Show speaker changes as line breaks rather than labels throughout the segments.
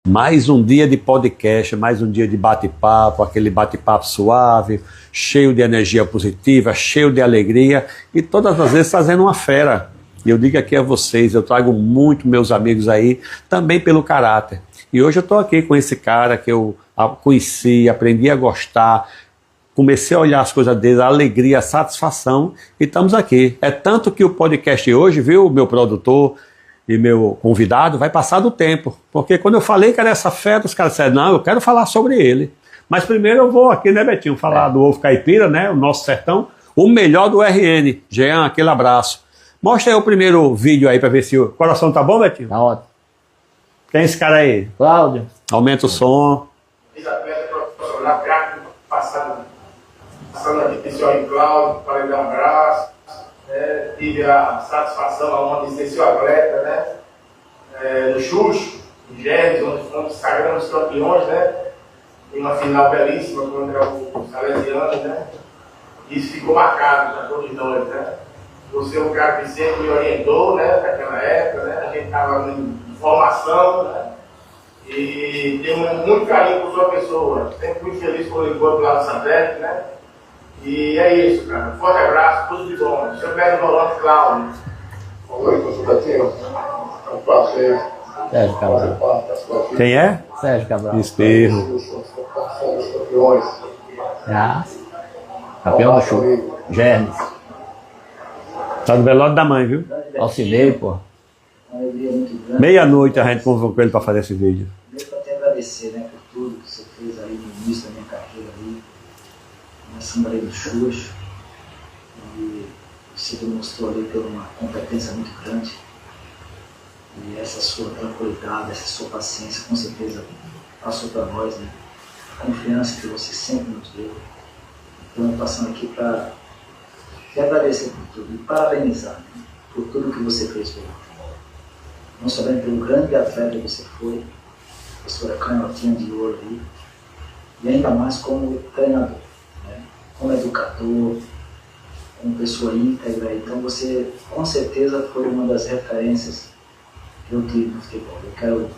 Mais um dia de podcast, mais um dia de bate-papo, aquele bate-papo suave, cheio de energia positiva, cheio de alegria e todas as vezes fazendo uma fera. E eu digo aqui a vocês, eu trago muito meus amigos aí, também pelo caráter. E hoje eu estou aqui com esse cara que eu conheci, aprendi a gostar, comecei a olhar as coisas dele, a alegria, a satisfação, e estamos aqui. É tanto que o podcast hoje, viu, meu produtor e meu convidado, vai passar do tempo. Porque quando eu falei que era essa fera, os caras disseram, não, eu quero falar sobre ele. Mas primeiro eu vou aqui, né, Betinho, falar do ovo caipira, né, o nosso sertão, o melhor do RN. Jean, aquele abraço. Mostra aí o primeiro vídeo aí para ver se o coração tá bom, Betinho?
Tá ótimo.
Quem é esse cara aí?
Cláudio.
Aumenta o som.
Passando aqui pessoal em Cláudio, para lhe dar um abraço. Tive a satisfação, a honra de ser seu atleta, né? No Xuxo, em Gênesis, onde sagramos campeões, né? Em uma final belíssima contra os Salesianos, né? Isso ficou marcado para todos nós, né? Você é um cara que sempre me orientou, né? Naquela época, né? A gente estava em formação, né? E tenho muito carinho por sua pessoa. Sempre muito feliz quando eu encontro lá no Santec, né? E é isso, cara. Forte abraço, tudo de bom. Seu pé no volante, Cláudio.
Oi, professor Betinho. É um prazer.
Sérgio Cabral.
Quem é?
Sérgio Cabral.
Espirro.
Somos campeões.
Já. Campeão do show. Germes.
Tá no velório da mãe, viu?
Auxiliei, pô.
Uma alegria muito grande.
Meia-noite a gente convocou ele para fazer esse vídeo.
Primeiro para te agradecer, né, por tudo que você fez aí no início da minha carreira aí, começando ali no Xuxo. E você demonstrou ali ter uma competência muito grande. E essa sua tranquilidade, essa sua paciência, com certeza passou para nós, né? A confiança que você sempre nos deu. Então, eu passando aqui para te agradecer por tudo e parabenizar, né, por tudo que você fez pelo futebol. Não somente pelo grande atleta que você foi, professora canhotinha de ouro ali, e ainda mais como treinador, né? Como educador, como pessoa íntegra. Então você, com certeza, foi uma das referências que eu tive no futebol. Eu quero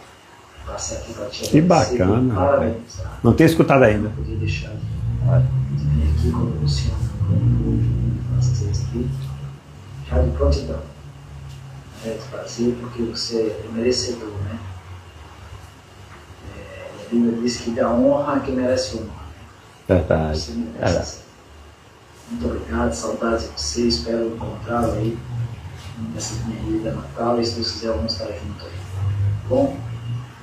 passar aqui para te agradecer.
Que bacana,
parabenizar.
Não tenho escutado ainda.
Não podia deixar de vir aqui com o senhor, com vocês aqui, já de prontidão. É de prazer, porque você é merecedor, né? A Bíblia diz que dá honra a quem merece honra.
Verdade.
Você merece. Muito obrigado, saudades de você, espero encontrá-lo aí nessa minha ida natal, e se Deus quiser vamos estar juntos aí. Bom,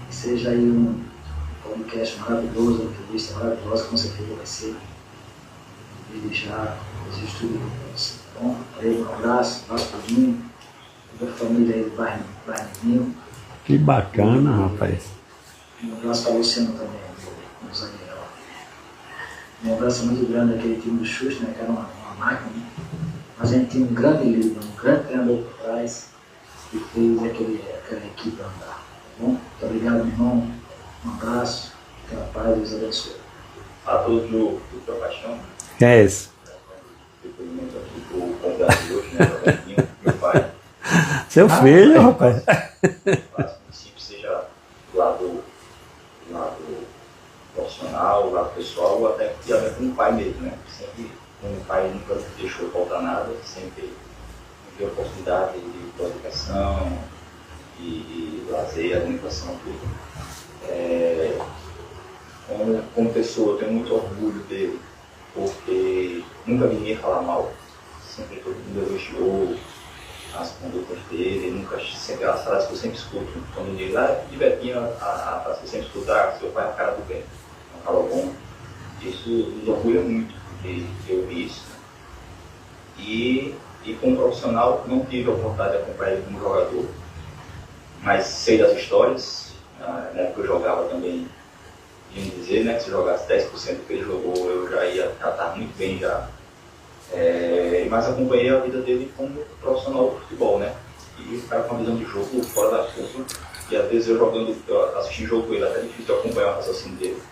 que seja aí um podcast maravilhoso, uma entrevista maravilhosa, com certeza vai ser. E já desejo tudo de você. Bom, aí um abraço para mim, toda a família aí do bairro Ninho.
Que bacana, rapaz.
Um abraço para o Luciano também, meu zagueiro. Um abraço muito grande àquele time do Xuxa, né, que era uma máquina, né? Mas a gente tinha um grande líder, um grande treinador por trás, que fez aquela equipe andar. Tá bom? Muito obrigado, meu irmão. Um abraço, aquela paz, Deus abençoe.
A todos do Paixão,
Quem é esse?
depoimento aqui do convidado de hoje, né, Robertinho, meu pai.
Seu filho, rapaz.
Faço princípio, seja do lado profissional, do lado pessoal, ou até com o pai mesmo, né? Sempre, como o pai nunca deixou faltar nada, sempre me deu oportunidade de educação, de lazer, alimentação, tudo. Como pessoa, eu tenho muito orgulho dele, porque nunca vi ninguém falar mal, sempre todo mundo elogiou as condutas dele, nunca, sempre as frases que eu sempre escuto, quando eu digo, de Betinho, a frase que eu sempre escuto, seu pai é a cara do bem, não fala bom. Isso nos orgulha muito, porque eu vi isso. E como profissional, não tive a oportunidade de acompanhar ele como jogador, mas sei das histórias. Na época eu jogava também, de dizer, né, que se jogasse 10% do que ele jogou, eu já ia estar muito bem já. Mas acompanhei a vida dele como profissional do futebol, né? E o cara com uma visão de jogo fora da curva, e às vezes eu assistindo jogo com ele, até é difícil acompanhar o raciocínio dele.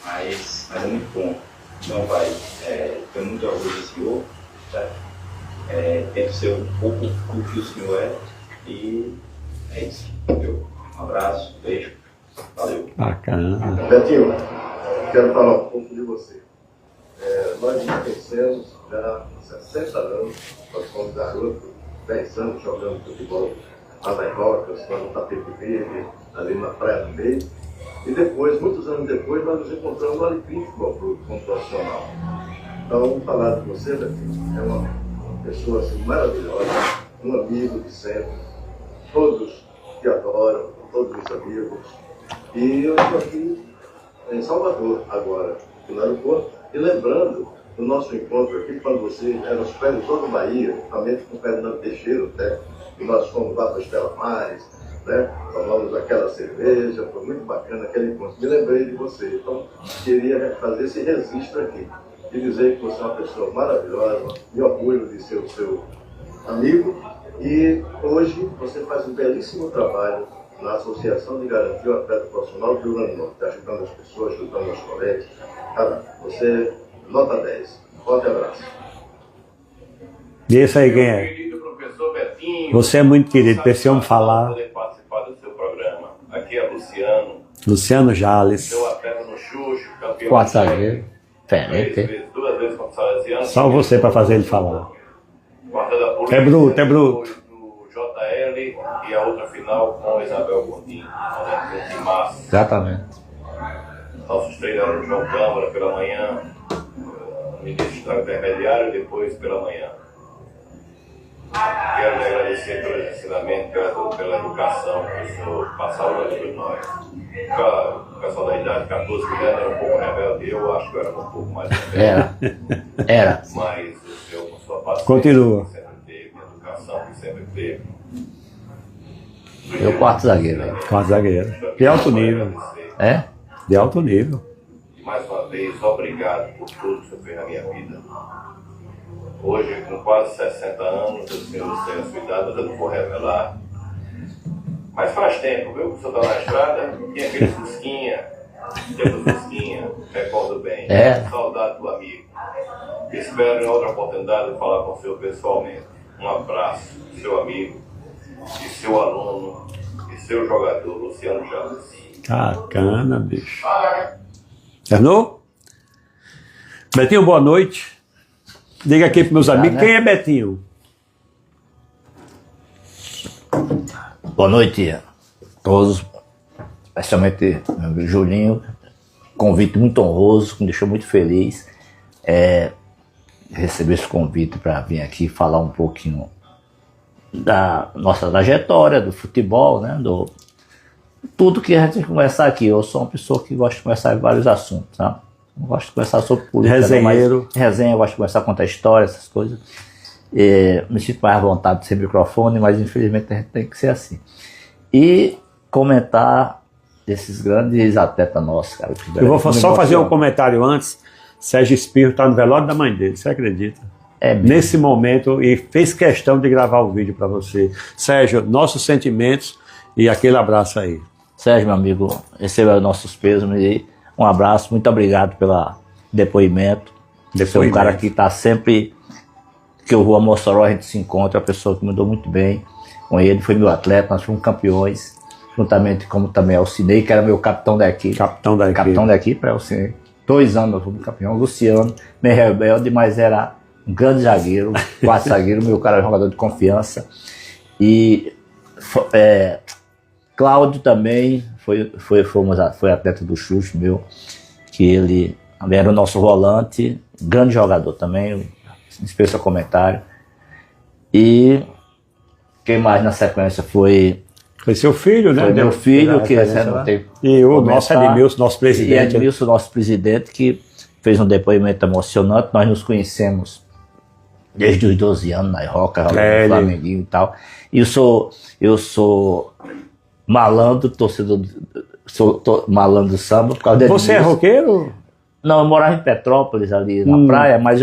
Mas é muito bom. Então, pai, tenho muito orgulho do senhor, certo? Tento ser um pouco do que o senhor é, e é isso. Um abraço, beijo. Valeu.
Bacana.
Betinho, quero falar um pouco de você. Nós nos conhecemos já há 60 anos, nós fomos garotos, 10 anos jogando futebol lá nas Rocas, lá no Tapete Verde, ali na Praia do Meio. E depois, muitos anos depois, nós nos encontramos no Alecrim Futebol Clube, como profissional. Então, falar de você, Betinho, é uma pessoa assim, maravilhosa, um amigo de sempre, todos te adoram, todos os amigos. E eu estou aqui em Salvador agora, no aeroporto, e lembrando do nosso encontro aqui, quando você era os pés de toda a Bahia, justamente com o Fernando Teixeira, até, e nós fomos lá para os Estela Mares, né? Tomamos aquela cerveja, foi muito bacana aquele encontro. Me lembrei de você, então queria fazer esse registro aqui e dizer que você é uma pessoa maravilhosa, me orgulho de ser o seu amigo, e hoje você faz um belíssimo trabalho na Associação de Garantia ao Atleta Profissional do Rio Grande do Norte, ajudando as pessoas, ajudando os colegas. Cara, você nota 10. Forte abraço.
E esse aí quem é?
Querido professor Betinho,
Você é muito querido, precisamos falar.
poder participar do seu programa. Aqui é Luciano,
Luciano Jales.
seu atleta no Xuxo, campeão.
4 zagueiros.
Três
Diferente.
vezes, 2 vezes contra o Salesiano.
Só você para fazer ele falar.
Quarta da polícia,
É bruto, é bruto.
Do JL e a outra final com Isabel Gondim, de março.
Exatamente.
Nossos treinadores João Câmara pela manhã, ministro intermediário e depois pela manhã. Quero lhe agradecer pelo ensinamento, pela educação que o senhor passava a todos nós. O pessoal da idade, 14 anos, era um pouco rebelde, eu acho que eu era um pouco mais rebelde.
Era.
Mas o senhor, com sua paciência,
Continua.
que sempre teve, a educação que sempre teve.
Eu 4 zagueiro.
Com a zagueira. De alto nível.
É?
De alto nível.
E mais uma vez, obrigado por tudo que você fez na minha vida. Hoje, com quase 60 anos, eu sei a sua idade, mas eu não vou revelar. Mas faz tempo, viu? Que o senhor está na estrada, tinha aquele Fusquinha, recordo bem.
É.
Saudade do amigo. Espero em outra oportunidade falar com o senhor pessoalmente. Um abraço, seu amigo, e seu aluno, e seu jogador, Luciano Jales.
Bacana, bicho. Terminou? Betinho, boa noite. Diga aqui para meus amigos, quem é Betinho?
Boa noite a todos, especialmente meu amigo Julinho. Convite muito honroso, que me deixou muito feliz. Receber esse convite para vir aqui falar um pouquinho da nossa trajetória, do futebol, né? Tudo que a gente tem que conversar aqui. Eu sou uma pessoa que gosta de conversar em vários assuntos, tá? Não gosto de conversar sobre política,
Resenheiro.
não, mas resenha, eu gosto de conversar, contar história, essas coisas. Me sinto mais à vontade de ser microfone, mas infelizmente a gente tem que ser assim. E comentar desses grandes atletas nossos, cara.
Eu vou só fazer um comentário antes. Sérgio Espirro está no velório da mãe dele, você acredita? Nesse momento, e fez questão de gravar o vídeo para você. Sérgio, nossos sentimentos e aquele abraço aí.
Sérgio, meu amigo, receba nossos pêsames e um abraço, muito obrigado pelo depoimento. Você é um cara que está sempre, que o Rua Mossoró a gente se encontra, uma pessoa que me deu muito bem com ele, foi meu atleta, nós fomos campeões, juntamente como também Alcinei, que era meu capitão da equipe.
Capitão da equipe.
Capitão da equipe, Alcinei. 2 anos nós fomos campeão. Luciano, meio rebelde, mas era um grande zagueiro, 4 zagueiro, meu cara jogador de confiança. E Cláudio também foi atleta do Xuxo, meu, que ele era o nosso volante, grande jogador também, dispensa comentário. E quem mais na sequência foi
seu filho, né?
Foi meu filho, que não tem.
E o nosso Edmilson, nosso presidente.
E Edmilson, nosso presidente, que fez um depoimento emocionante. Nós nos conhecemos desde os 12 anos na Roca, no Flamenguinho e tal. E eu sou malandro, torcedor, malandro do samba. Por causa
Você é roqueiro?
Não, eu morava em Petrópolis, ali na praia, mas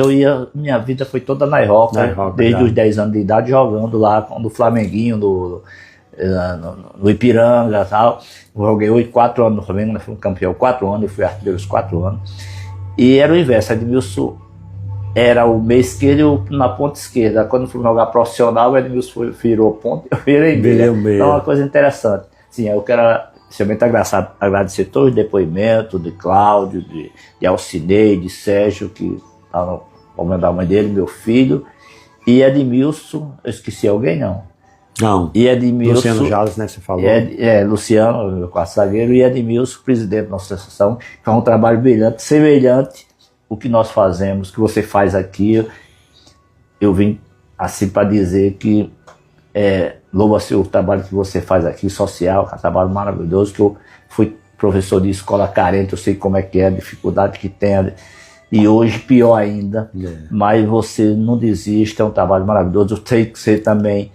minha vida foi toda na Roca, desde os 10 anos de idade, jogando lá no Flamenguinho, no Ipiranga e tal. Eu joguei 4 anos no Flamengo, nós fomos campeão 4 anos, eu fui artilheiro os 4 anos. E era o inverso, Edmilson era o meio esquerdo e eu na ponta esquerda. Quando fui jogar profissional, o Edmilson virou ponta, eu virei meio. Então é uma coisa interessante. Sim, eu quero Inicialmente agradecer todos os depoimentos de Cláudio, de Alcinei, de Sérgio, que estavam no problema da mãe dele, meu filho, e Edmilson, eu esqueci alguém não?
Não.
E Edmilson,
Luciano Jales, né, você falou.
Luciano, meu quarto zagueiro, e Edmilson, presidente da nossa associação, que faz um trabalho brilhante, semelhante ao que nós fazemos, que você faz aqui. Eu vim assim para dizer que louvo assim, o trabalho que você faz aqui, social, que é um trabalho maravilhoso, que eu fui professor de escola carente, eu sei como é que é, a dificuldade que tem, e hoje pior ainda, mas você não desiste, é um trabalho maravilhoso. Eu sei que você também,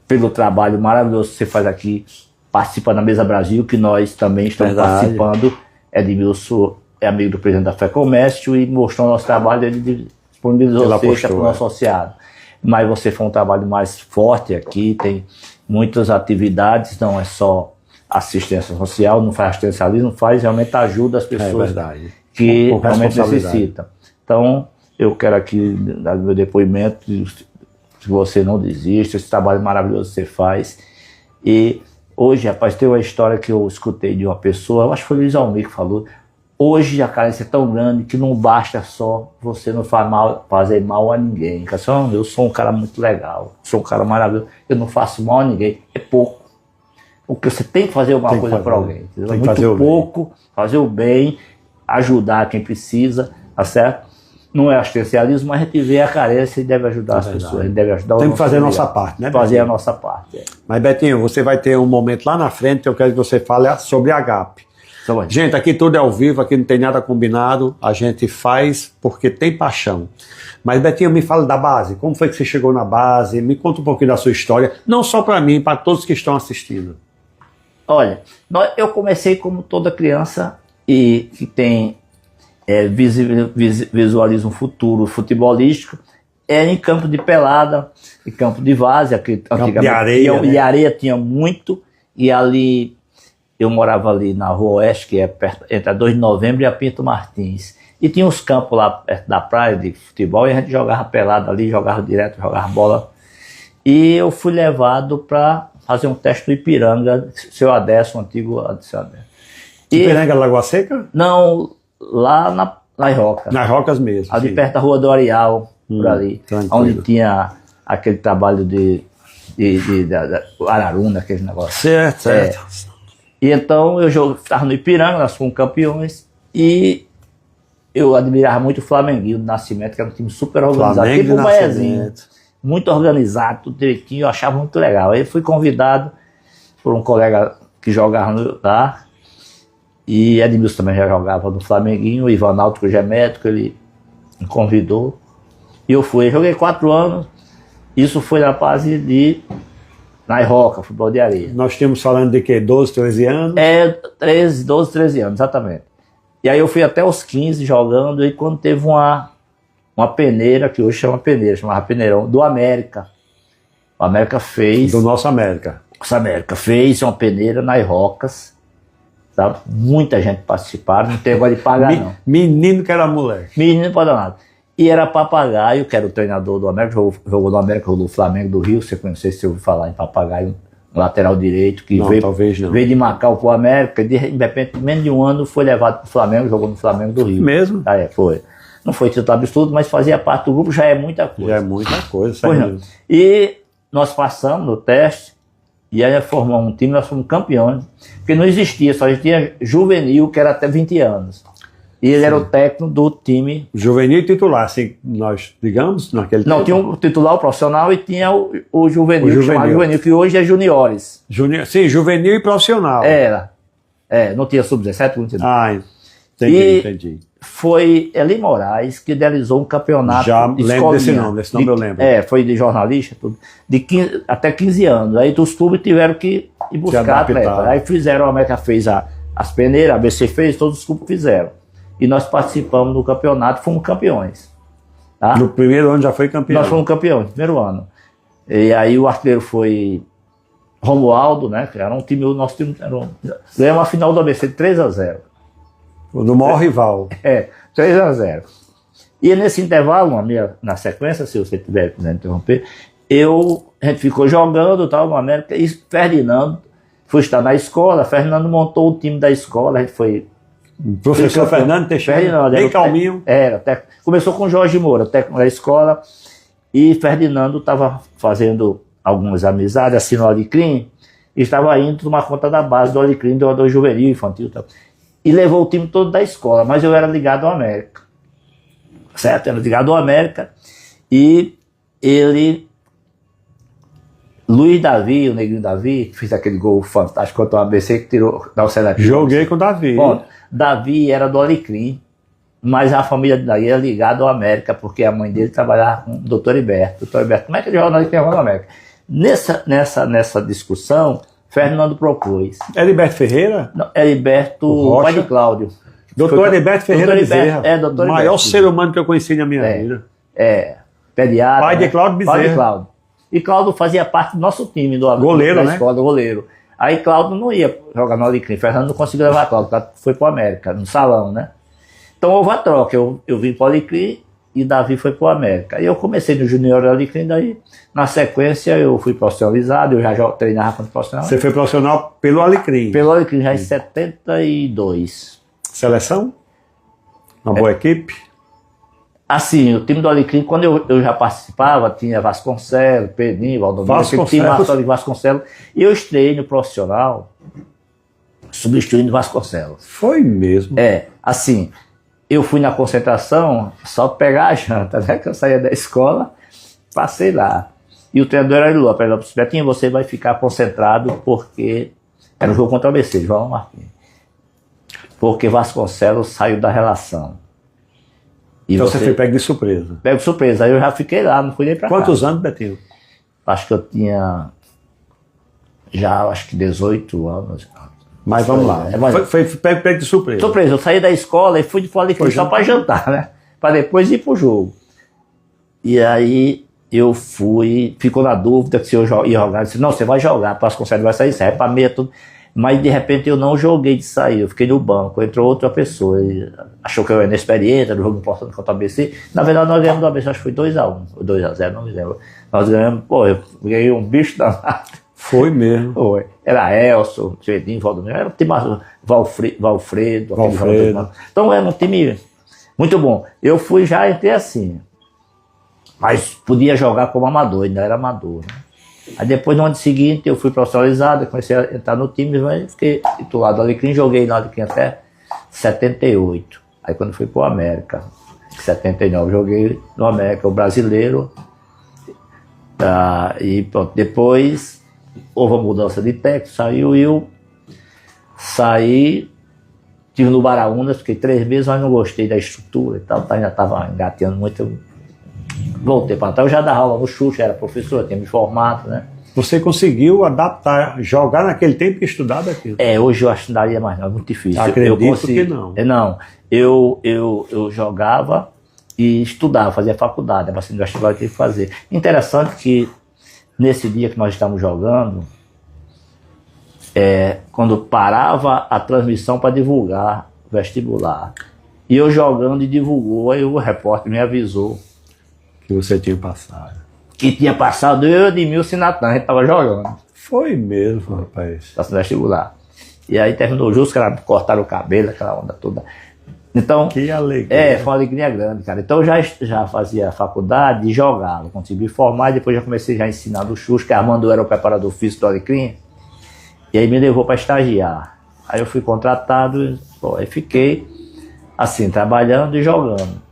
pelo trabalho maravilhoso que você faz aqui, participa da Mesa Brasil, que nós também estamos participando. Edmilson é amigo do presidente da FEComércio e mostrou o nosso trabalho, ele disponibilizou você para o nosso associado. Mas você foi um trabalho mais forte aqui, tem muitas atividades, não é só assistência social, não faz assistencialismo, faz realmente ajuda as pessoas que realmente necessitam. Então, eu quero aqui dar meu depoimento, que você não desiste, esse trabalho maravilhoso que você faz. E hoje, rapaz, tem uma história que eu escutei de uma pessoa, eu acho que foi o Luiz Almir que falou, hoje a carência é tão grande que não basta só você não fazer mal a ninguém. Eu sou um cara muito legal, sou um cara maravilhoso, eu não faço mal a ninguém, é pouco. Porque você tem que fazer alguma coisa para alguém. É muito pouco, fazer o bem, ajudar quem precisa, tá certo? Não é assistencialismo, mas a gente vê a carência e deve ajudar as pessoas, a gente deve ajudar.
Tem que fazer a nossa parte, né?
Fazer a nossa parte.
Mas Betinho, você vai ter um momento lá na frente, eu quero que você fale sobre a Agape. Gente, aqui tudo é ao vivo, aqui não tem nada combinado, a gente faz porque tem paixão. Mas Betinho, me fala da base, como foi que você chegou na base? Me conta um pouquinho da sua história, não só para mim, para todos que estão assistindo.
Olha, eu comecei como toda criança e que tem visualiza um futuro futebolístico, em campo de pelada, em campo de várzea, que antigamente
areia,
e areia tinha muito, e ali eu morava ali na Rua Oeste, que é perto, entre a 2 de Novembro e a Pinto Martins, e tinha uns campos lá perto da praia de futebol, e a gente jogava pelada ali, jogava direto, jogava bola, e eu fui levado para fazer um teste do Ipiranga, seu Adesso, o antigo Adesso.
Ipiranga, Lagoa Seca?
Não, lá nas Rocas.
Nas Rocas mesmo.
Ali perto da Rua do Areal, por ali. Tranquilo. Onde tinha aquele trabalho de Araruna, aquele negócio.
Certo.
E então eu estava no Ipiranga, nós fomos campeões, e eu admirava muito o Flamenguinho do Nascimento, que era um time super organizado, tipo o Baiazinho. Muito organizado, tudo direitinho, eu achava muito legal. Aí fui convidado por um colega que jogava lá, e Edmilson também já jogava no Flamenguinho, o Ivan Náutico já é médico, ele me convidou. E eu fui, joguei 4 anos, isso foi na base de Nairoca, futebol de areia.
Nós temos falando de quê? 12, 13 anos?
12, 13 anos, exatamente. E aí eu fui até os 15 jogando, e quando teve uma peneira, que hoje chama peneira, chamava Peneirão, do América. O América fez...
Do nosso América.
Nossa América fez uma peneira nas Rocas, sabe? Muita gente participaram, não teve negócio de pagar, não.
Menino que era moleque.
Menino não pode dar nada. E era Papagaio, que era o treinador do América, jogou no América, jogou no Flamengo do Rio, você conhece, se ouviu falar em Papagaio, lateral direito, que veio de Macau pro América, e de repente, menos de um ano, foi levado pro Flamengo, jogou no Flamengo do Rio.
Mesmo?
Foi. Não foi titular absoluto, mas fazia parte do grupo, já é muita coisa.
Já é muita coisa,
sério. E nós passamos no teste, e aí formamos um time, nós fomos campeões, porque não existia, só existia juvenil, que era até 20 anos. E ele era o técnico do time.
Juvenil e titular, assim, nós, digamos, naquele tempo.
Não, tinha o titular, o profissional, e tinha o juvenil, chamado juvenil, que hoje é juniores.
Sim, juvenil e profissional.
Era. Não tinha sub-17, não tinha.
Entendi.
Foi Eli Moraes que idealizou um campeonato.
Já lembro desse nome eu lembro.
Foi de jornalista, tudo, até 15 anos. Aí os clubes tiveram que ir buscar atletas. Aí fizeram, a América fez as peneiras, a ABC fez, todos os clubes fizeram. E nós participamos do campeonato, fomos campeões. Tá?
No primeiro ano já foi campeão?
Nós fomos campeões, no primeiro ano. E aí o artilheiro foi Romualdo, né? Que era um time, o nosso time ganhou uma final do ABC de 3-0.
Do maior rival.
3-0. E nesse intervalo, na sequência, se você tiver quiser interromper, a gente ficou jogando tal, no América, e Ferdinando fui estar na escola, Fernando montou o time da escola, a gente foi...
Professor Fernando Teixeira, bem calminho.
Começou com Jorge Moura, técnico da escola, e Ferdinando estava fazendo algumas amizades, assinou o Alecrim, e estava indo tomar conta da base do Alecrim, do juvenil, infantil e tal. E levou o time todo da escola, mas eu era ligado ao América. Certo? Era ligado ao América, e ele... Luiz Davi, o Negrinho Davi, que fez aquele gol fantástico contra o ABC, que tirou da Oceanatina.
Joguei com o Davi.
Bom, Davi era do Alecrim, mas a família daí era ligada ao América, porque a mãe dele trabalhava com o doutor Heriberto. Doutor Heriberto, como é que ele joga no Alecrim e joga no América? Nessa discussão, Fernando propôs.
Heriberto Ferreira?
Não, Heriberto, pai de Cláudio.
Doutor Heriberto Ferreira Bezerra.
Doutor
o maior ser humano que eu conheci na minha vida.
Pediatra.
Pai de Cláudio Bezerra.
Pai de Cláudio. E Cláudio fazia parte do nosso time,
goleiro,
da
né?
escola, do goleiro. Aí Cláudio não ia jogar no Alecrim, Fernando não conseguiu levar Cláudio, foi pro América, no salão, né? Então houve a troca, eu vim pro Alecrim e Davi foi pro América. Aí eu comecei no Junior Alecrim, daí na sequência eu fui profissionalizado, eu já treinava como profissional.
Você foi profissional pelo Alecrim?
Pelo Alecrim, já em 72.
Seleção? Uma boa equipe?
Assim, o time do Alecrim, quando eu já participava, tinha Vasconcelos, Pedrinho, Valdomiro, aquele time de Vasconcelos, e eu estrei no profissional, substituindo Vasconcelos.
Foi mesmo?
Assim, eu fui na concentração só pegar a janta, né, que eu saía da escola, passei lá. E o treinador era Lula, para ele, Betinho, você vai ficar concentrado porque era um jogo contra o ABC, João Martins. Porque Vasconcelos saiu da relação.
Então você foi pego de surpresa.
Pego de surpresa. Aí eu já fiquei lá, não fui nem pra cá.
Quantos anos, Betinho?
Acho que eu tinha já, acho que 18 anos.
Mas vamos lá. Foi pego de surpresa.
Surpresa. Eu saí da escola e fui de fora só para jantar, né? Para depois ir pro jogo. E aí eu fui, ficou na dúvida que se eu ia jogar. Eu disse, não, você vai jogar, para as conselhos vai sair, serve para meia, tudo. Mas de repente eu não joguei de sair, eu fiquei no banco, entrou outra pessoa, ele achou que eu era inexperiente, era um jogo importante contra o ABC. Na verdade nós ganhamos do ABC, acho que foi 2-1, 2-0, não me lembro. Nós ganhamos, eu ganhei um bicho danado.
Foi mesmo.
Foi. Era Elson, Edinho, Valdomiro, era um time Valfredo. Então era um time muito bom. Eu fui já, entrei assim, mas podia jogar como amador, ainda era amador, né? Aí depois, no ano seguinte, eu fui profissionalizado, comecei a entrar no time, mas fiquei titular do Alecrim, joguei no Alecrim até 78. Aí quando fui pro América, em 79, joguei no América, o brasileiro. E pronto, depois houve a mudança de técnico, saiu eu, saí, estive no Baraunas, fiquei 3 meses, mas não gostei da estrutura e tal, ainda estava engateando muito. Voltei para trás, eu já dava aula no Xuxa, era professor, tinha me formado, né?
Você conseguiu adaptar, jogar naquele tempo e estudar daquilo?
Hoje eu acho que não daria mais, não, é muito difícil.
Acredito que não.
Não, eu jogava e estudava, fazia faculdade, mas no vestibular eu tinha que fazer. Interessante que nesse dia que nós estávamos jogando, quando parava a transmissão para divulgar o vestibular, e eu jogando e divulgou, aí o repórter me avisou
que você tinha passado.
Que tinha passado eu e Edmilson Natan, a gente tava jogando.
Foi mesmo, rapaz.
Tá no vestibular. E aí terminou justo, que cortaram o cabelo, aquela onda toda. Então,
que alegria.
Foi uma alegria grande, cara. Então eu já fazia faculdade e jogava, consegui formar, e depois já comecei já a ensinar no Xuxa, que Armando era o preparador físico do Alecrim, e aí me levou para estagiar. Aí eu fui contratado, aí fiquei assim, trabalhando e jogando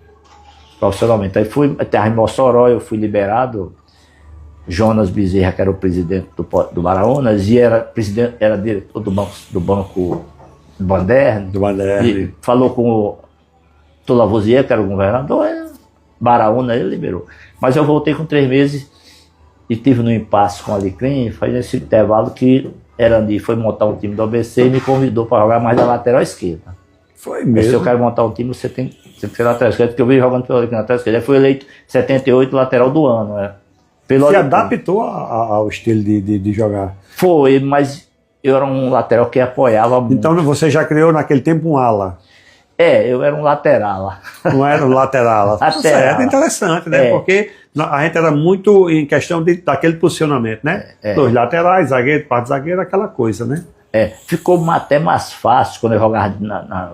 profissionalmente. Aí fui até em Mossoró, eu fui liberado. Jonas Bezerra, que era o presidente do Baraunas, e era diretor do banco Banderno.
Do Banderno.
E falou com o Lavoisier, que era o governador, Baraunas, ele liberou. Mas eu voltei com 3 meses e tive no impasse com o Alecrim, foi nesse intervalo que Erandi foi montar um time do ABC e me convidou para jogar mais da lateral esquerda.
Foi mesmo?
Se eu quero montar um time, você tem que ser lateral esquerda, porque eu vim jogando pelo Alecrim na lateral esquerda. Ele foi eleito 78 lateral do ano,
Se adaptou ao estilo de jogar?
Foi, mas eu era um lateral que apoiava muito.
Então você já criou naquele tempo um ala?
Eu era um lateral.
Não era um lateral. Certo, interessante, né? Porque a gente era muito em questão daquele posicionamento, né? 2 laterais, zagueiro, parte zagueiro, aquela coisa, né?
Ficou até mais fácil quando eu jogava,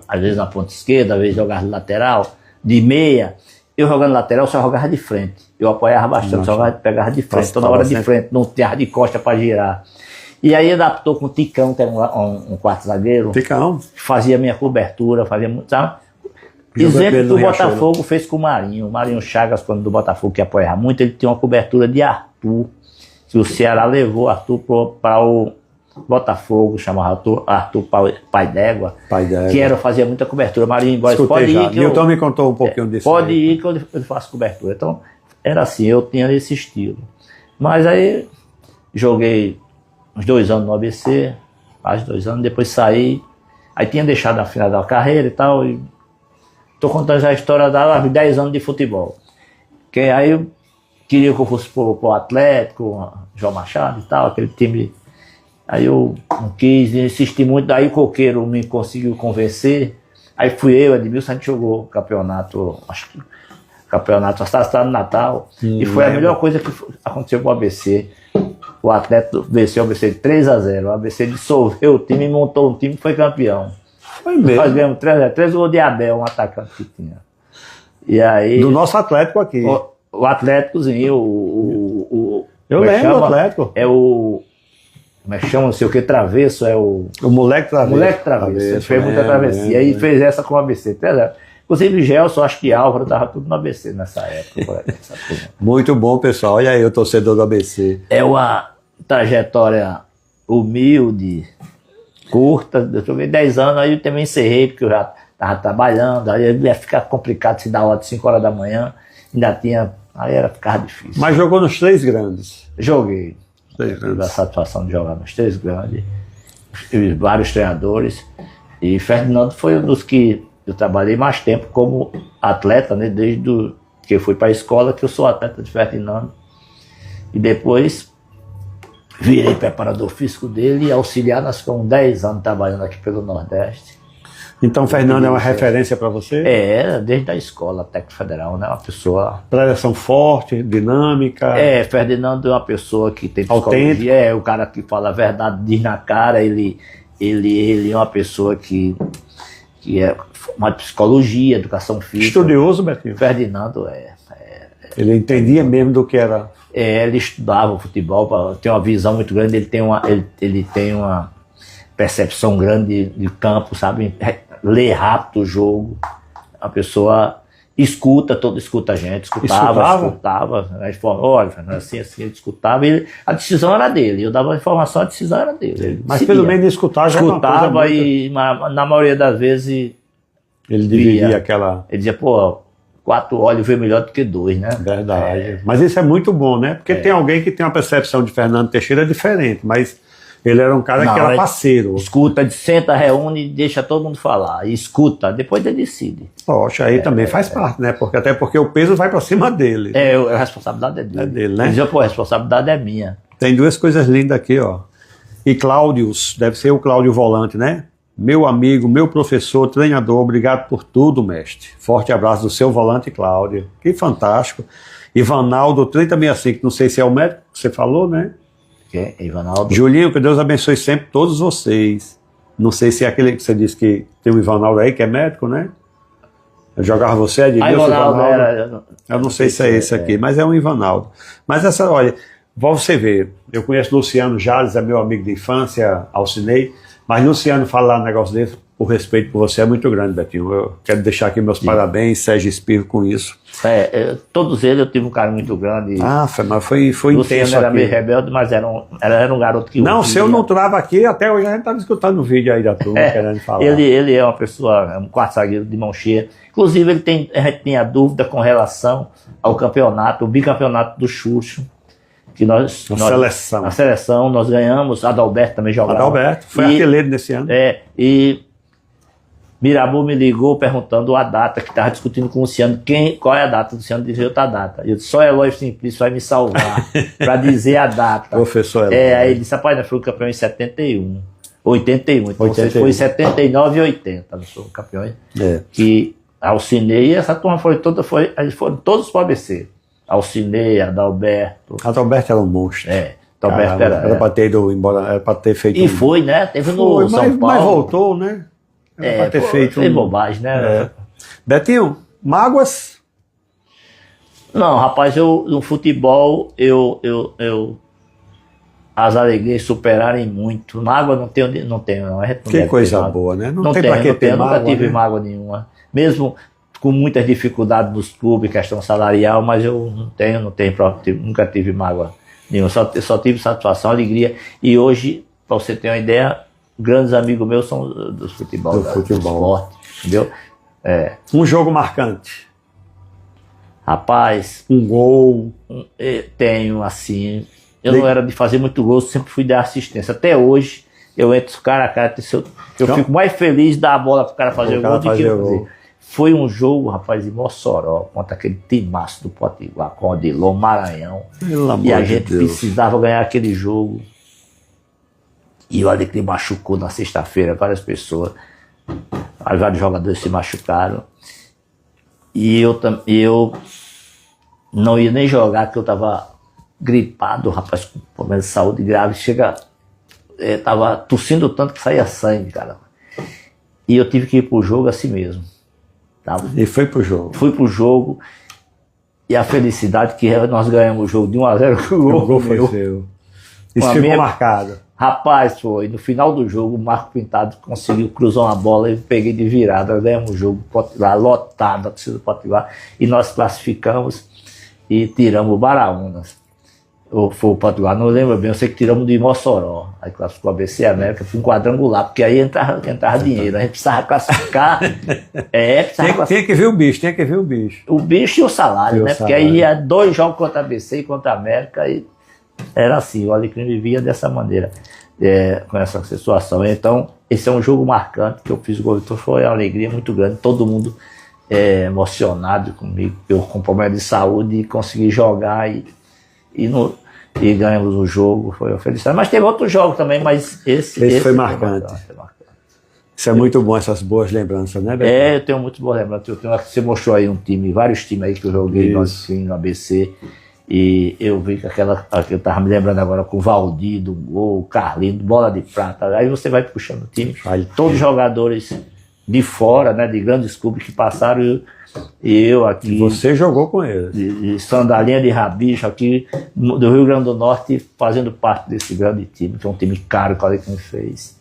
às vezes na ponta esquerda, às vezes jogava de lateral, de meia. Eu jogando lateral, só jogava de frente. Eu apoiava bastante, só pegava de frente. Toda hora de frente, não tinha de costa para girar. E aí adaptou com o Ticão, que era um quarto zagueiro.
Ticão.
Fazia minha cobertura, fazia muito, sabe? Exemplo que o Botafogo fez com o Marinho. O Marinho Chagas, quando do Botafogo, que apoiava muito, ele tinha uma cobertura de Arthur. Que o Ceará levou Arthur para o Botafogo, chamava Arthur Pai d'Égua, que fazia muita cobertura. Marinho, embora pode ir.
Newton me contou um pouquinho disso.
Pode ir que eu faço cobertura. Então, era assim, eu tinha esse estilo. Mas aí, joguei uns 2 anos no ABC, quase 2 anos, depois saí. Aí tinha deixado a final da carreira e tal. E tô contando já a história da 10 anos de futebol. Que aí eu queria que eu fosse pro Atlético, João Machado e tal, aquele time. Aí eu não quis, insisti muito, daí o Coqueiro me conseguiu convencer. Aí fui eu, Edmilson, a gente jogou campeonato, acho que campeonato Astastado no Natal. E foi a melhor coisa que aconteceu com o ABC. O Atlético venceu o ABC de 3-0. O ABC dissolveu o time, montou um time e foi campeão.
Foi mesmo.
Nós ganhamos 3 gols de Abel, um atacante que tinha. E aí,
do nosso Atlético aqui.
O Atléticozinho,
eu lembro do Atlético.
É o... Como é que chama? Não sei o que, Travesso, é o...
O Moleque Travesso.
Moleque Travesso. Ele fez muita travessia. Aí fez essa com o ABC. Inclusive Gelson, acho que Álvaro, tava tudo no ABC nessa época.
Muito bom, pessoal. Olha aí o torcedor do ABC.
É uma trajetória humilde, curta. Eu joguei 10 anos, aí eu também encerrei, porque eu já estava trabalhando. Aí ia ficar complicado se dar hora de 5 horas da manhã. Ainda tinha... Aí ficava difícil.
Mas jogou nos 3 grandes.
Joguei. Tive a satisfação de jogar nos 3 grandes. Tive vários treinadores. E Ferdinando foi um dos que eu trabalhei mais tempo como atleta, né? Desde que eu fui para a escola, que eu sou atleta de Ferdinando. E depois virei preparador físico dele e auxiliar. Nós ficamos 10 anos trabalhando aqui pelo Nordeste.
Então, Fernando é uma referência para você?
Desde a escola técnica federal, né? Uma pessoa...
Preleção forte, dinâmica.
Ferdinando é uma pessoa que tem psicologia.
Autêntico.
É o cara que fala a verdade, diz na cara. Ele é uma pessoa que é uma psicologia, educação física.
Estudioso, Betinho?
Ferdinando
Ele entendia mesmo do que era.
Ele estudava o futebol, tem uma visão muito grande, ele tem uma percepção grande de campo, sabe? Lê rápido o jogo. A pessoa escuta a gente, escutava. A gente falava, olha, assim, ele escutava, a decisão era dele, eu dava a informação, a decisão era dele.
Mas pelo menos escutar já
escutava e na maioria das vezes
ele dividia aquela...
Ele dizia, 4 olhos vê melhor do que 2, né?
Verdade. Mas isso é muito bom, né? Porque tem alguém que tem uma percepção de Fernando Teixeira diferente, mas ele era um cara que era parceiro.
Escuta, senta, reúne e deixa todo mundo falar. E escuta, depois ele decide.
Poxa, aí também faz parte, né? Até porque o peso vai para cima dele.
A responsabilidade é dele.
É dele, né?
Ele dizia, a responsabilidade é minha.
Tem 2 coisas lindas aqui, ó. E Cláudios, deve ser o Cláudio Volante, né? Meu amigo, meu professor, treinador, obrigado por tudo, mestre. Forte abraço do seu Volante, Cláudio. Que fantástico. Ivanaldo, 3065, não sei se é o médico que você falou, né?
Ivanaldo.
Julinho, que Deus abençoe sempre todos vocês. Não sei se é aquele que você disse que tem um Ivanaldo aí, que é médico, né? Eu jogava você, Ivanaldo. Eu não sei se é esse aqui, mas é um Ivanaldo. Mas olha, você ver, eu conheço Luciano Jales, é meu amigo de infância, Alcinei, mas Luciano falar um negócio desse, por respeito por você, é muito grande, Betinho. Eu quero deixar aqui meus parabéns, Sérgio Espirro, com isso.
Todos eles eu tive um carinho muito grande.
Mas foi
Luciano
intenso
era
aqui.
Meio rebelde, mas era um garoto que...
Não, se eu não trava aqui, até hoje a gente estava escutando o vídeo aí da turma, querendo falar.
Ele é uma pessoa, um quarto zagueiro de mão cheia. Inclusive, a gente tinha dúvida com relação ao campeonato, o bicampeonato do Xuxo. Que na seleção nós ganhamos, Adalberto também jogava.
Adalberto, foi artilheiro nesse ano.
E Mirabu me ligou perguntando a data, que estava discutindo com o Luciano, qual é a data. O Luciano dizia outra data. Eu disse, só Eloy Simplício vai me salvar para dizer a data.
Professor Eloy.
Aí ele disse, rapaz, nós fomos campeão em 81. 81, então vocês foi em 79 e 80, nós fomos campeões. Que Alcinei, e essa turma eles foram todos para o ABC. Alcinei, Adalberto.
Adalberto era um monstro.
Roberto
era para ter ido embora, era para ter feito.
E foi, né? Teve no São Paulo.
Mas voltou, né? Era para ter feito.
Fez bobagem, né?
Betinho, mágoas?
Não, rapaz, no futebol, as alegrias superarem muito. Mágoa não tenho, não.
Que coisa boa, né? Não tem para que ter mágoa.
Nunca tive
né?
mágoa nenhuma. Mesmo com muitas dificuldades nos clubes, questão salarial, mas eu nunca tive mágoa nenhuma. Só tive satisfação, alegria. E hoje, para você ter uma ideia, grandes amigos meus são do futebol. Do esporte, entendeu?
Um jogo marcante.
Rapaz,
um gol.
Tenho assim. Eu não era de fazer muito gol, sempre fui dar assistência. Até hoje, eu entro cara a cara. Eu fico mais feliz de dar a bola pro cara fazer o gol do que eu fazer. Foi um jogo, rapaz, em Mossoró, contra aquele timaço do Potiguar, com o Odilon, Maranhão. E a gente precisava ganhar aquele jogo. E olha que ele machucou na sexta-feira várias pessoas. Vários jogadores se machucaram. E eu não ia nem jogar, porque eu tava gripado, rapaz, com problema de saúde grave. Tava tossindo tanto que saía sangue, cara. E eu tive que ir pro jogo assim mesmo. Tá?
E foi pro jogo.
Fui pro jogo. E a felicidade que nós ganhamos o jogo de 1-0.
O gol foi seu. Isso ficou marcado.
Rapaz, foi. No final do jogo, o Marco Pintado conseguiu cruzar uma bola e peguei de virada. Ganhamos o jogo lá lotado, a torcida do Potiguar. E nós classificamos e tiramos o Baraunas. Ou foi o Potiguar, não lembro bem. Eu sei que tiramos de Mossoró. Aí classificou a ABC América, foi um quadrangular, porque aí entrava dinheiro. A gente precisava classificar.
Tinha que ver o bicho, tinha que ver o bicho.
O bicho e o salário, né? Porque aí ia 2 jogos contra a ABC e contra a América. E era assim, o Alecrim vivia dessa maneira, com essa situação. Então, esse é um jogo marcante que eu fiz o gol. Então foi uma alegria muito grande, todo mundo emocionado comigo, eu com problema de saúde e consegui jogar e ganhamos o jogo, foi uma felicidade. Mas teve outros jogos também, mas esse
foi marcante. Isso é muito bom, essas boas lembranças, né, Beto?
Eu tenho muitas boas lembranças. Você mostrou aí vários times aí que eu joguei no ABC. E eu vi que eu tava me lembrando agora com o Valdir, do gol, o Carlinho, bola de prata. Aí você vai puxando o time. Todos os jogadores de fora, né, de grandes clubes que passaram. E eu aqui.
Você jogou com eles.
De sandalinha de rabicho aqui do Rio Grande do Norte, fazendo parte desse grande time, que é um time caro que o Alecrim fez.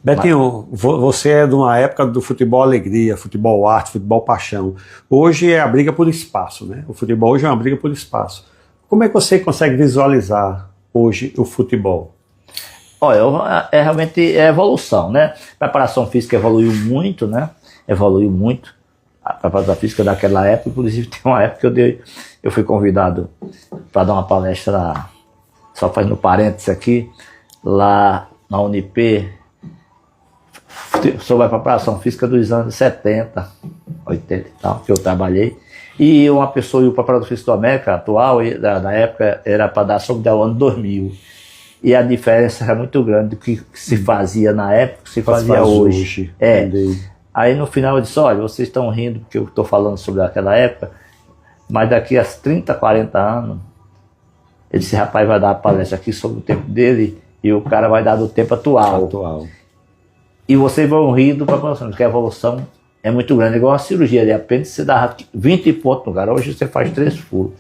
Betinho, você é de uma época do futebol alegria, futebol arte, futebol paixão. Hoje é a briga por espaço, né? O futebol hoje é uma briga por espaço. Como é que você consegue visualizar hoje o futebol?
Olha, realmente evolução, né? A preparação física evoluiu muito, né? Evoluiu muito. A preparação física daquela época, inclusive tem uma época que eu fui convidado para dar uma palestra, só fazendo parênteses aqui, lá na Unip, sobre a preparação física dos anos 70, 80 e tal, que eu trabalhei. E uma pessoa, e o preparador físico do América atual, da época, era para dar sobre o ano 2000. E a diferença era muito grande do que se fazia na época, que se fazia hoje. Aí no final eu disse, olha, vocês estão rindo porque eu estou falando sobre aquela época, mas daqui a 30, 40 anos, esse rapaz vai dar a palestra aqui sobre o tempo dele e o cara vai dar do tempo atual. E vocês vão rir do preparação, porque a evolução é muito grande. Igual uma cirurgia de apêndice, você dá 20 pontos no cara, hoje você faz 3 furos.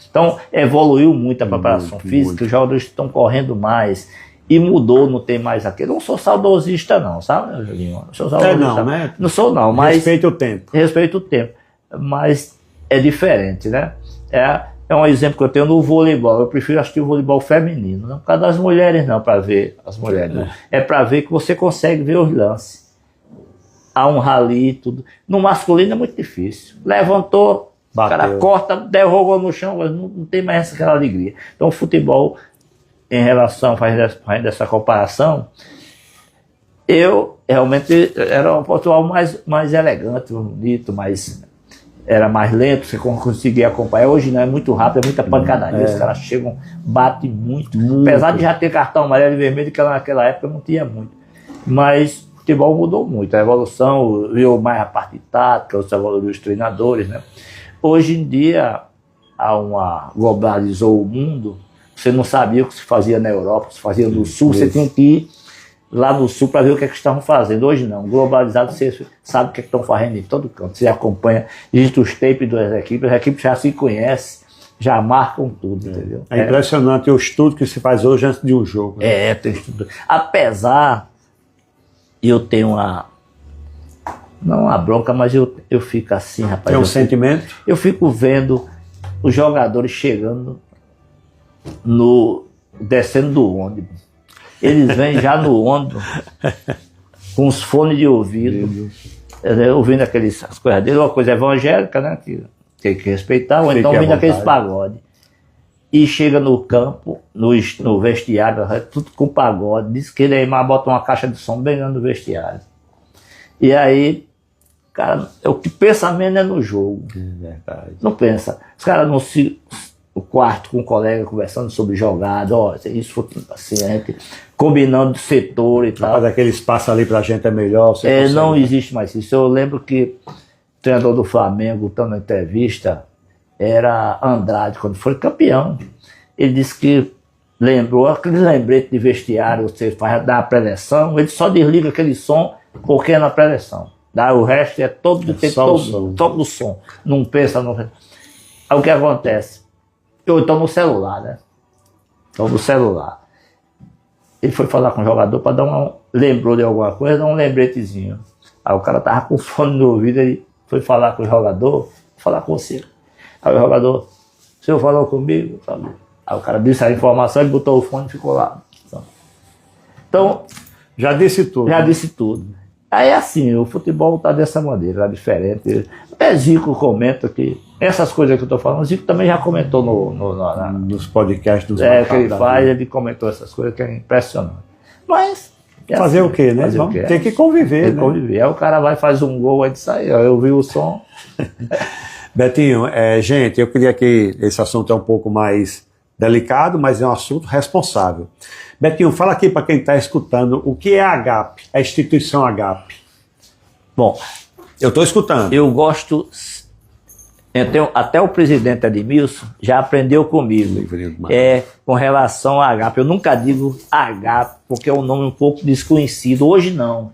Então evoluiu muito a preparação física, os jogadores estão correndo mais. E mudou, não tem mais aquele. Não sou saudosista não, sabe, meu Julinho? Não sou saudosista.
Não, né?
Não sou não, mas...
Respeito o tempo.
Respeito o tempo. Mas é diferente, né? É um exemplo que eu tenho no voleibol. Eu prefiro assistir o voleibol feminino. Não por causa das mulheres não, para ver as mulheres. É para ver que você consegue ver os lances. Há um rally e tudo. No masculino é muito difícil. Levantou, bateu. O cara corta, derrubou no chão, mas não tem mais aquela alegria. Então o futebol... Em relação, fazendo essa comparação, eu realmente era um futebol mais elegante, bonito, era mais lento, você conseguia acompanhar. Hoje não é muito rápido, é muita pancadaria, os caras chegam, batem muito. Apesar de já ter cartão amarelo e vermelho, que naquela época não tinha muito. Mas o futebol mudou muito, a evolução, viu mais a parte tática, você evoluiu os treinadores, né? Hoje em dia, globalizou o mundo. você não sabia o que se fazia na Europa, o que se fazia no Sul, você tinha que ir lá no Sul para ver o que é que estavam fazendo. Hoje não, globalizado, você sabe o que é que estão fazendo em todo canto, você acompanha, existe os tapes das equipes, as equipes já se conhecem, já marcam tudo, entendeu?
É impressionante o estudo que se faz hoje antes de um jogo. Né?
Tem estudo. Apesar, eu tenho não uma bronca, mas eu fico assim, rapaz.
Tem um sentimento?
Eu fico vendo os jogadores chegando, descendo do ônibus. Eles vêm já no ônibus, com os fones de ouvido, ouvindo as coisas dele, uma coisa evangélica, né? Que tem que respeitar, ou então ouvindo aqueles pagodes. E chega no campo, no vestiário, tudo com pagode, diz que ele aí bota uma caixa de som bem no vestiário. E aí, cara, o que pensa menos é no jogo.
É verdade.
Não pensa. Os caras no quarto com um colega conversando sobre jogada, isso foi assim, a gente combinando setor e tal.
Mas aquele espaço ali pra gente é melhor.
Não existe mais isso. Eu lembro que o treinador do Flamengo, estando na entrevista, era Andrade, quando foi campeão. Ele disse que lembrou aquele lembrete de vestiário, você faz da pré-eleção, ele só desliga aquele som porque é na pré-eleção. O resto é todo o som. Não pensa no. Aí o que acontece? Eu estou no celular, né? Estou no celular. Ele foi falar com o jogador para dar lembrou de alguma coisa, dar um lembretezinho. Aí o cara tava com fone no ouvido, ele foi falar com o jogador, falar com você. Aí o jogador, o senhor falou comigo? Sabe? Aí o cara disse a informação, ele botou o fone e ficou lá. Então,
já disse tudo.
Já disse tudo. Aí assim, o futebol está dessa maneira, tá diferente. Até Zico comenta que essas coisas que eu estou falando, o Zico também já comentou
nos podcasts dos
que ele faz, ele comentou essas coisas que é impressionante. Mas
fazer o quê, né? Tem que conviver.
Tem que conviver. Aí o cara vai, faz um gol, aí diz aí, eu ouvi o som.
Betinho, gente, eu queria que esse assunto é um pouco mais delicado, mas é um assunto responsável. Betinho, fala aqui para quem está escutando, o que é a AGAP, a instituição AGAP?
Bom,
eu estou escutando.
Eu gosto, até o presidente Edmilson já aprendeu comigo, com relação à AGAP. Eu nunca digo AGAP, porque é um nome um pouco desconhecido. Hoje não.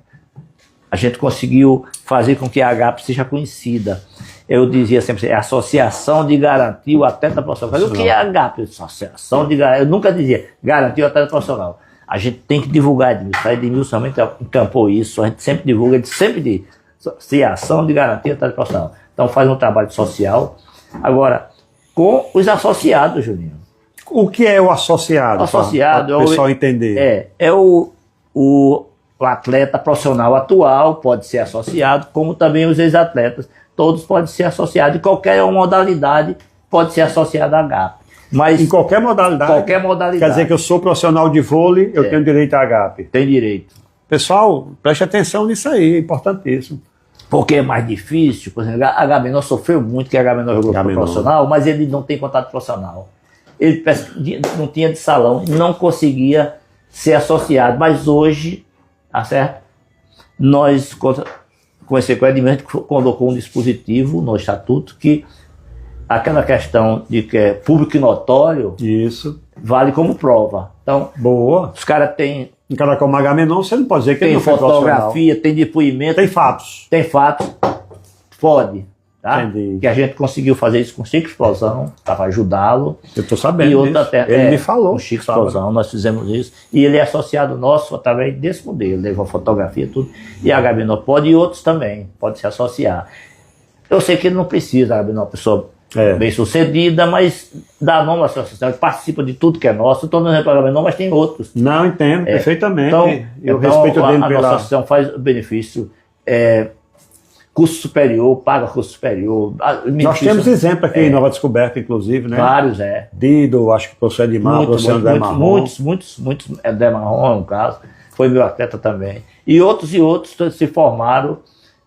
A gente conseguiu fazer com que a AGAP seja conhecida. Eu dizia sempre, é Associação de Garantia o Atleta Profissional. O que é a AGAP? Associação de Garantia. Eu nunca dizia Garantia o Atleta Profissional. A gente tem que divulgar Edmilson. A Edmilson realmente encampou isso. A gente sempre divulga, a gente sempre diz Associação de Garantia o Atleta Profissional. Então faz um trabalho social. Agora, com os associados, Juninho.
O que é o associado?
Associado
para o pessoal entender.
É o atleta profissional atual, pode ser associado, como também os ex-atletas. Todos podem ser associados, em qualquer modalidade pode ser associado à AGAP. Mas
em qualquer modalidade?
Qualquer modalidade.
Quer dizer que eu sou profissional de vôlei, eu tenho direito à AGAP?
Tem direito.
Pessoal, preste atenção nisso aí, é importantíssimo.
Porque é mais difícil, por exemplo, a Agamenon sofreu muito, que a Agamenon jogou profissional, mas ele não tem contato profissional. Ele não tinha de salão, não conseguia ser associado, mas hoje, tá certo? Nós... Conversei com o Edmilson, que colocou um dispositivo no estatuto que aquela questão de que é público e notório,
isso
vale como prova. Então,
boa.
Os caras têm...
Um cara como Agamenon, você não pode dizer que ele não foi
fotografia, tem depoimento.
Tem fatos.
Tem fatos. Pode. Tá?
Entendi.
Que a gente conseguiu fazer isso com o Chico Explosão, para ajudá-lo.
Eu estou sabendo
e outro até,
ele me falou.
Com o Chico Explosão, nós fizemos isso. E ele é associado nosso através desse modelo. Ele levou fotografia, tudo. E a Agamenon pode, e outros também. Pode se associar. Eu sei que ele não precisa, a Agamenon é uma pessoa bem sucedida, mas dá nome à associação. Ele participa de tudo que é nosso. Estou dando exemplo da Agamenon, mas tem outros.
Não, entendo perfeitamente.
Então, eu respeito dele pela... A associação faz benefício. Curso superior, paga curso superior.
Nós temos exemplo aqui em Nova Descoberta, inclusive, né?
Vários,
Dido, acho que o professor Edmar, o professor André Marrom.
Muitos, André Marrom, no caso, foi meu atleta também. E outros se formaram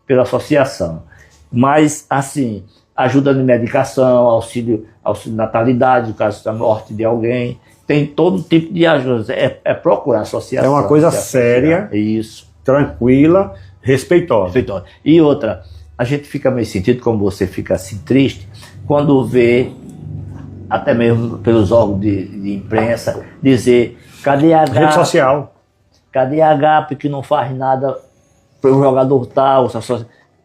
pela associação. Mas, assim, ajuda de medicação, auxílio natalidade, no caso da morte de alguém. Tem todo tipo de ajuda. É procurar associação.
É uma coisa séria,
isso,
tranquila, respeitosa.
E outra, a gente fica meio sentido, como você fica assim triste, quando vê até mesmo pelos órgãos de imprensa, dizer, cadê a
Rede social.
Cadê a GAP que não faz nada para o jogador tal?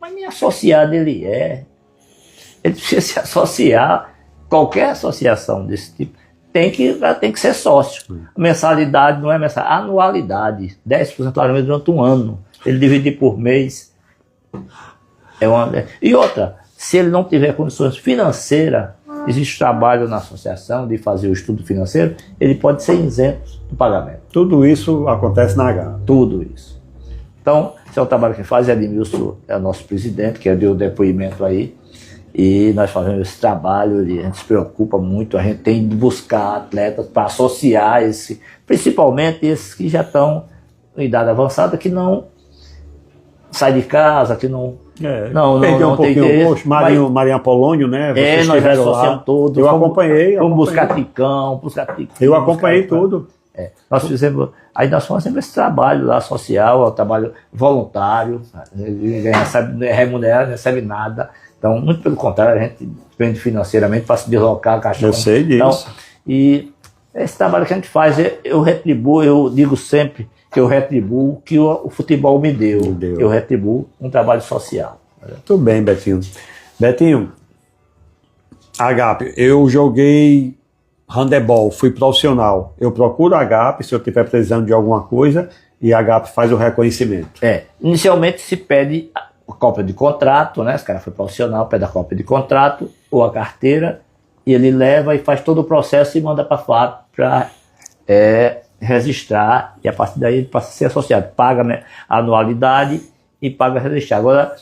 Mas nem associado ele é. Ele precisa se associar, qualquer associação desse tipo, tem que ser sócio. A mensalidade não é mensalidade, anualidade, 10% durante um ano. Ele dividir por mês. E outra, se ele não tiver condições financeiras, existe trabalho na associação de fazer o estudo financeiro, ele pode ser isento do pagamento.
Tudo isso acontece na H.
Tudo isso. Então, esse é o trabalho que faz, Edmilson é o nosso presidente, que deu o depoimento aí, e nós fazemos esse trabalho, a gente se preocupa muito, a gente tem de buscar atletas para associar principalmente esses que já estão em idade avançada, que não sai de casa, que não
perdeu um pouquinho o gosto. Marinho Apolônio, né?
Vocês nós associamos todos.
Eu acompanhei.
Vamos buscar Ticão,
eu acompanhei tudo.
Nós fizemos, aí nós fazemos esse trabalho lá social, é um trabalho voluntário, ninguém recebe remunerado, não recebe nada. Então, muito pelo contrário, a gente depende financeiramente para se deslocar a caixa.
Eu sei disso. Então,
e esse trabalho que a gente faz, eu retribuo, eu digo sempre que eu retribuo o que o futebol me deu. Eu retribuo um trabalho social.
Muito bem, Betinho. Betinho, Agape, eu joguei handebol, fui profissional. Eu procuro a Agape se eu estiver precisando de alguma coisa e a Agape faz o reconhecimento.
Inicialmente se pede a cópia de contrato, né? Esse cara foi profissional, pede a cópia de contrato ou a carteira e ele leva e faz todo o processo e manda para a FAP para registrar e a partir daí ele passa a ser associado. Paga, né, a anualidade e paga registrar. Agora,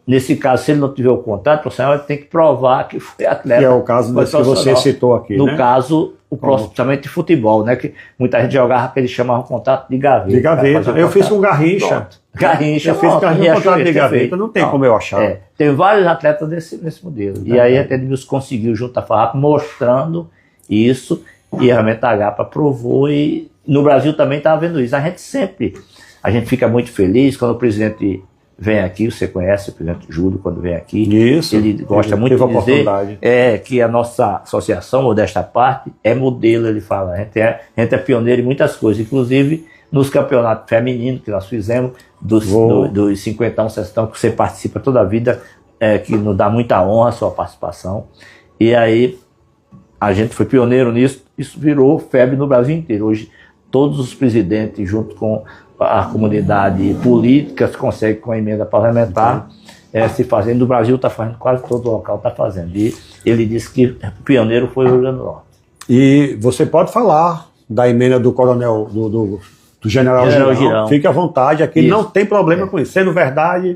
nesse caso, se ele não tiver o contrato profissional, ele tem que provar que foi atleta.
Que é o caso que você citou aqui,
no caso, o processamento de futebol, né? Que muita gente jogava que eles chamavam contrato de gaveta.
De gaveta. Eu fiz com Garrincha.
Garrincha.
Eu fiz com contrato de gaveta. Não tem como eu achar.
Tem vários atletas nesse modelo. E aí até Edmilson conseguiu junto à FAP mostrando isso e realmente a Agapa aprovou e no Brasil também estava vendo isso. A gente fica muito feliz quando o presidente vem aqui, você conhece o presidente Júlio quando vem aqui. Isso. Ele gosta muito de dizer que a nossa associação, ou desta parte, é modelo, ele fala. A gente é pioneiro em muitas coisas, inclusive nos campeonatos femininos que nós fizemos, dos 50, 60, que você participa toda a vida, que nos dá muita honra a sua participação. E aí a gente foi pioneiro nisso, isso virou febre no Brasil inteiro. Hoje todos os presidentes, junto com a comunidade política, se consegue com a emenda parlamentar se fazendo. No Brasil está fazendo, quase todo local está fazendo. E ele disse que o pioneiro foi o Rio Grande do Norte.
E você pode falar da emenda do coronel, do general Girão. Fique à vontade, aqui não tem problema com isso. Sendo verdade...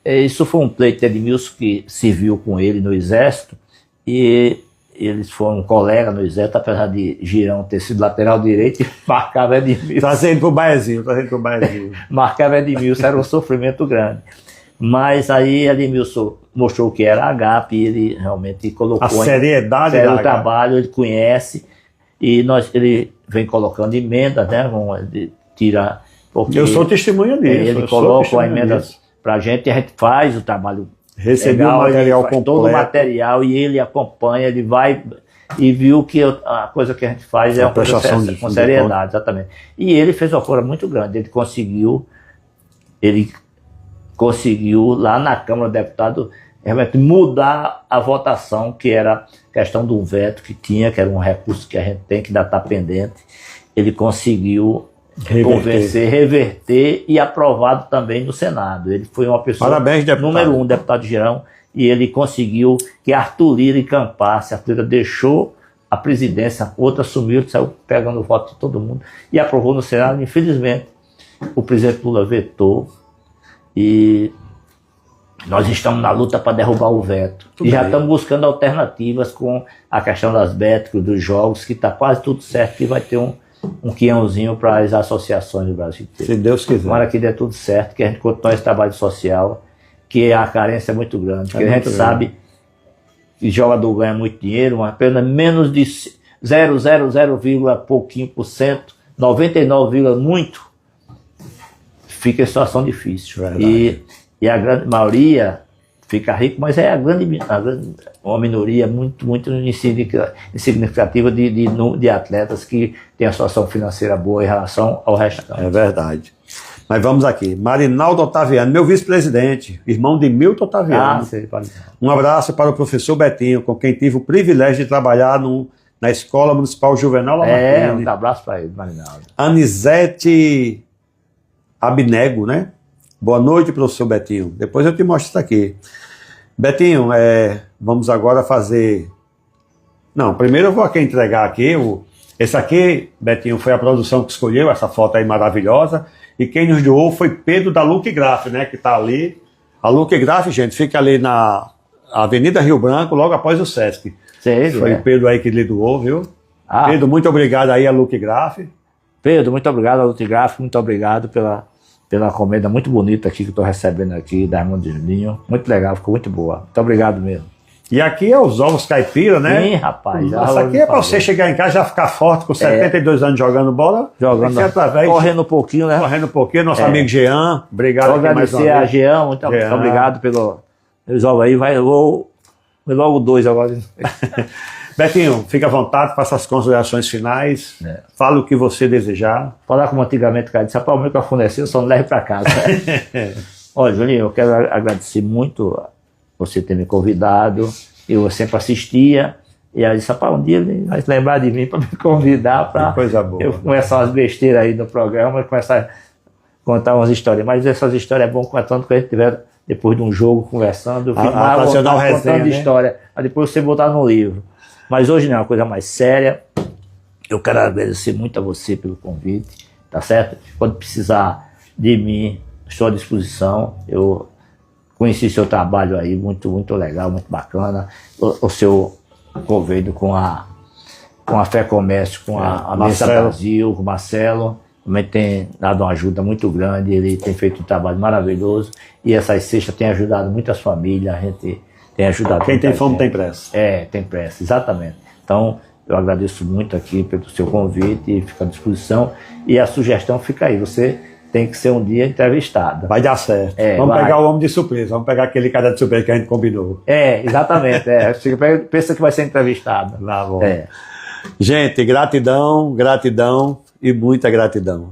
Isso foi um pleito de Edmilson que se viu com ele no Exército e eles foram colegas no Exército, apesar de Girão ter sido lateral direito, e marcava Edmilson.
Trazendo pro Baiazinho.
Marcava Edmilson, era um sofrimento grande. Mas aí Edmilson mostrou que era a Agape e ele realmente colocou...
A seriedade
do trabalho, ele conhece e ele vem colocando emendas, né?
Eu sou testemunha disso.
Ele coloca a emenda pra gente e a gente faz o trabalho.
Recebeu o material completo.
Todo o material e ele acompanha, ele vai e viu que a coisa que a gente faz é uma coisa com seriedade, exatamente. E ele fez uma coisa muito grande, ele conseguiu lá na Câmara dos Deputados realmente mudar a votação, que era questão de um veto que tinha, que era um recurso que a gente tem que ainda está pendente. Ele conseguiu reverter e aprovado também no Senado. Ele foi uma pessoa,
parabéns,
número 1, deputado Girão, e ele conseguiu que Arthur Lira encampasse. Arthur Lira deixou a presidência, outra assumiu, saiu pegando o voto de todo mundo e aprovou no Senado. Infelizmente, o presidente Lula vetou e nós estamos na luta para derrubar o veto. Já estamos buscando alternativas com a questão das béticas, dos jogos, que está quase tudo certo, que vai ter um quiãozinho para as associações do Brasil inteiro.
Se Deus quiser.
Tomara que dê tudo certo, que a gente continue esse trabalho social, que a carência é muito grande, que a gente sabe que jogador ganha muito dinheiro, mas apenas menos de 0,00, pouquinho por cento, 99, muito, fica em situação difícil. E a grande maioria fica rico, mas é uma minoria muito insignificativa de atletas que tem a situação financeira boa em relação ao restante.
É verdade. Mas vamos aqui. Marinaldo Otaviano, meu vice-presidente, irmão de Milton Otaviano.
Sei,
um abraço para o professor Betinho, com quem tive o privilégio de trabalhar na Escola Municipal Juvenal Lamartine.
Um abraço para ele, Marinaldo.
Anisete Abnego, né? Boa noite, professor Betinho. Depois eu te mostro isso aqui. Betinho, vamos agora fazer... Não, primeiro eu vou aqui entregar aqui. Esse aqui, Betinho, foi a produção que escolheu, essa foto aí maravilhosa. E quem nos doou foi Pedro da Luque Graf, né? Que tá ali. A Luque Graf, gente, fica ali na Avenida Rio Branco, logo após o Sesc. Foi o Pedro aí que lhe doou, viu? Pedro, muito obrigado aí a Luque Graf.
Pedro, muito obrigado a Luque Graf, muito obrigado pela encomenda muito bonita aqui que eu estou recebendo aqui da irmã de Juninho. Muito legal, ficou muito boa. Muito obrigado mesmo.
E aqui é os ovos caipira, né?
Sim, rapaz.
Isso aqui é para você chegar em casa e já ficar forte com 72 anos jogando bola.
Correndo um pouquinho, né?
Correndo um pouquinho. Nosso amigo Jean, obrigado.
Agradecer a Jean, muito obrigado pelos ovos aí. Vai logo 2 agora.
Betinho, fica à vontade, faça as considerações finais, fala o que você desejar.
Falar como antigamente o cara disse, rapaz, o microfone é seu, só não leve para casa. Olha, Juninho, eu quero agradecer muito você ter me convidado, eu sempre assistia, e aí disse, rapaz, um dia ele vai lembrar de mim para me convidar para eu começar umas besteiras aí no programa e começar a contar umas histórias. Mas essas histórias é bom contando que a gente tiver depois de um jogo conversando, contando história, aí depois você botar no livro. Mas hoje não é uma coisa mais séria. Eu quero agradecer muito a você pelo convite, tá certo? Quando precisar de mim, estou à disposição. Eu conheci seu trabalho aí, muito legal, muito bacana. O seu convênio com a Fé Comércio, com a Mesa Brasil, com o Marcelo, também tem dado uma ajuda muito grande. Ele tem feito um trabalho maravilhoso. E essas cestas têm ajudado muitas famílias, a gente... tem ajudado.
Quem tem fome tem pressa.
Tem pressa, exatamente. Então, eu agradeço muito aqui pelo seu convite e fico à disposição. E a sugestão fica aí, você tem que ser um dia entrevistado.
Vai dar certo. Vamos pegar o homem de surpresa, vamos pegar aquele cara de surpresa que a gente combinou.
Exatamente. Você pensa que vai ser entrevistado.
Tá bom. Gente, gratidão e muita gratidão.